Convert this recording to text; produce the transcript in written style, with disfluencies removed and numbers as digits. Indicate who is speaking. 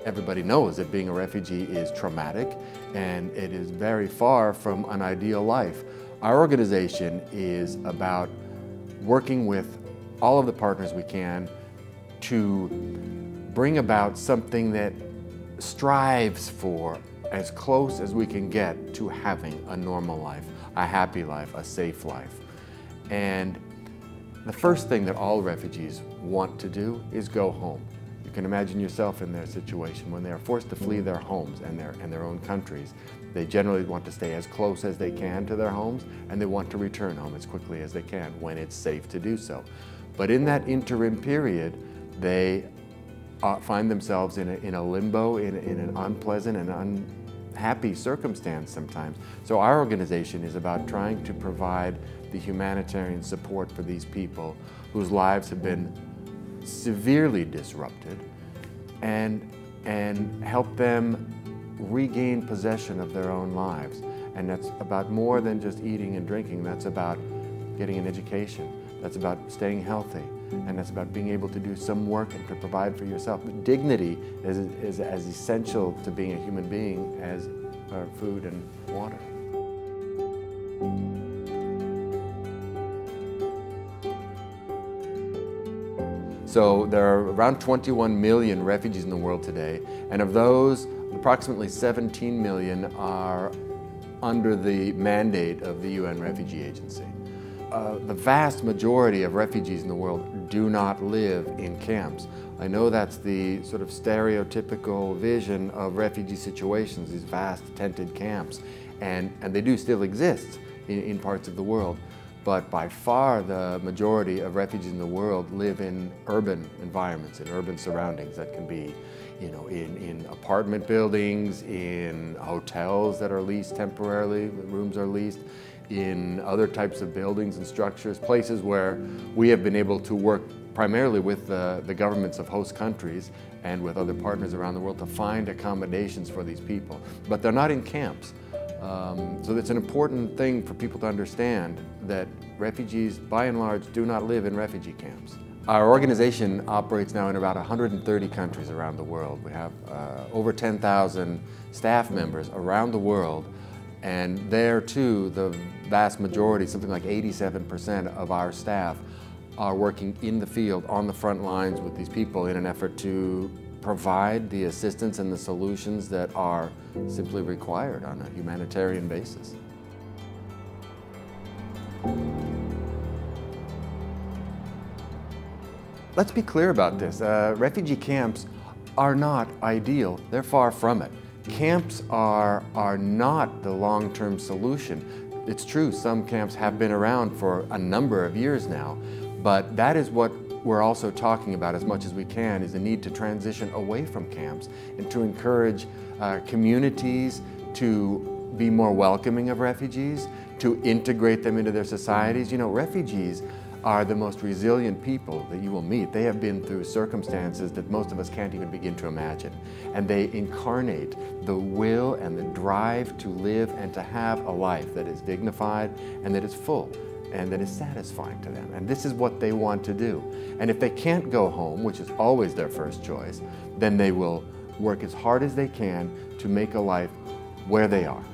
Speaker 1: Everybody knows that being a refugee is traumatic and it is very far from an ideal life. Our organization is about working with all of the partners we can to bring about something that strives for as close as we can get to having a normal life, a happy life, a safe life. And the first thing that all refugees want to do is go home. You can imagine yourself in their situation when they are forced to flee their homes and their own countries. They generally want to stay as close as they can to their homes, and they want to return home as quickly as they can when it's safe to do so. But in that interim period, they find themselves in a limbo, in an unpleasant and unhappy circumstance sometimes. So our organization is about trying to provide the humanitarian support for these people whose lives have been severely disrupted and help them regain possession of their own lives. And that's about more than just eating and drinking. That's about getting an education. That's about staying healthy. And that's about being able to do some work and to provide for yourself. But dignity is as essential to being a human being as food and water. So there are around 21 million refugees in the world today, and of those, approximately 17 million are under the mandate of the UN Refugee Agency. The vast majority of refugees in the world do not live in camps. I know that's the sort of stereotypical vision of refugee situations, these vast tented camps, and they do still exist in parts of the world. But by far the majority of refugees in the world live in urban environments, in urban surroundings. That can be, in apartment buildings, in hotels that are leased temporarily, rooms are leased, in other types of buildings and structures, places where we have been able to work primarily with the governments of host countries and with other partners around the world to find accommodations for these people. But they're not in camps. So it's an important thing for people to understand that refugees, by and large, do not live in refugee camps. Our organization operates now in about 130 countries around the world. We have over 10,000 staff members around the world, and there too, the vast majority, something like 87% of our staff are working in the field, on the front lines with these people in an effort to provide the assistance and the solutions that are simply required on a humanitarian basis. Let's be clear about this. Refugee camps are not ideal. They're far from it. Camps are not the long-term solution. It's true, some camps have been around for a number of years now, but that is what we're also talking about as much as we can, is the need to transition away from camps and to encourage communities to be more welcoming of refugees, to integrate them into their societies. You know, refugees are the most resilient people that you will meet. They have been through circumstances that most of us can't even begin to imagine. And they incarnate the will and the drive to live and to have a life that is dignified and that is full and that is satisfying to them. And this is what they want to do. And if they can't go home, which is always their first choice, then they will work as hard as they can to make a life where they are.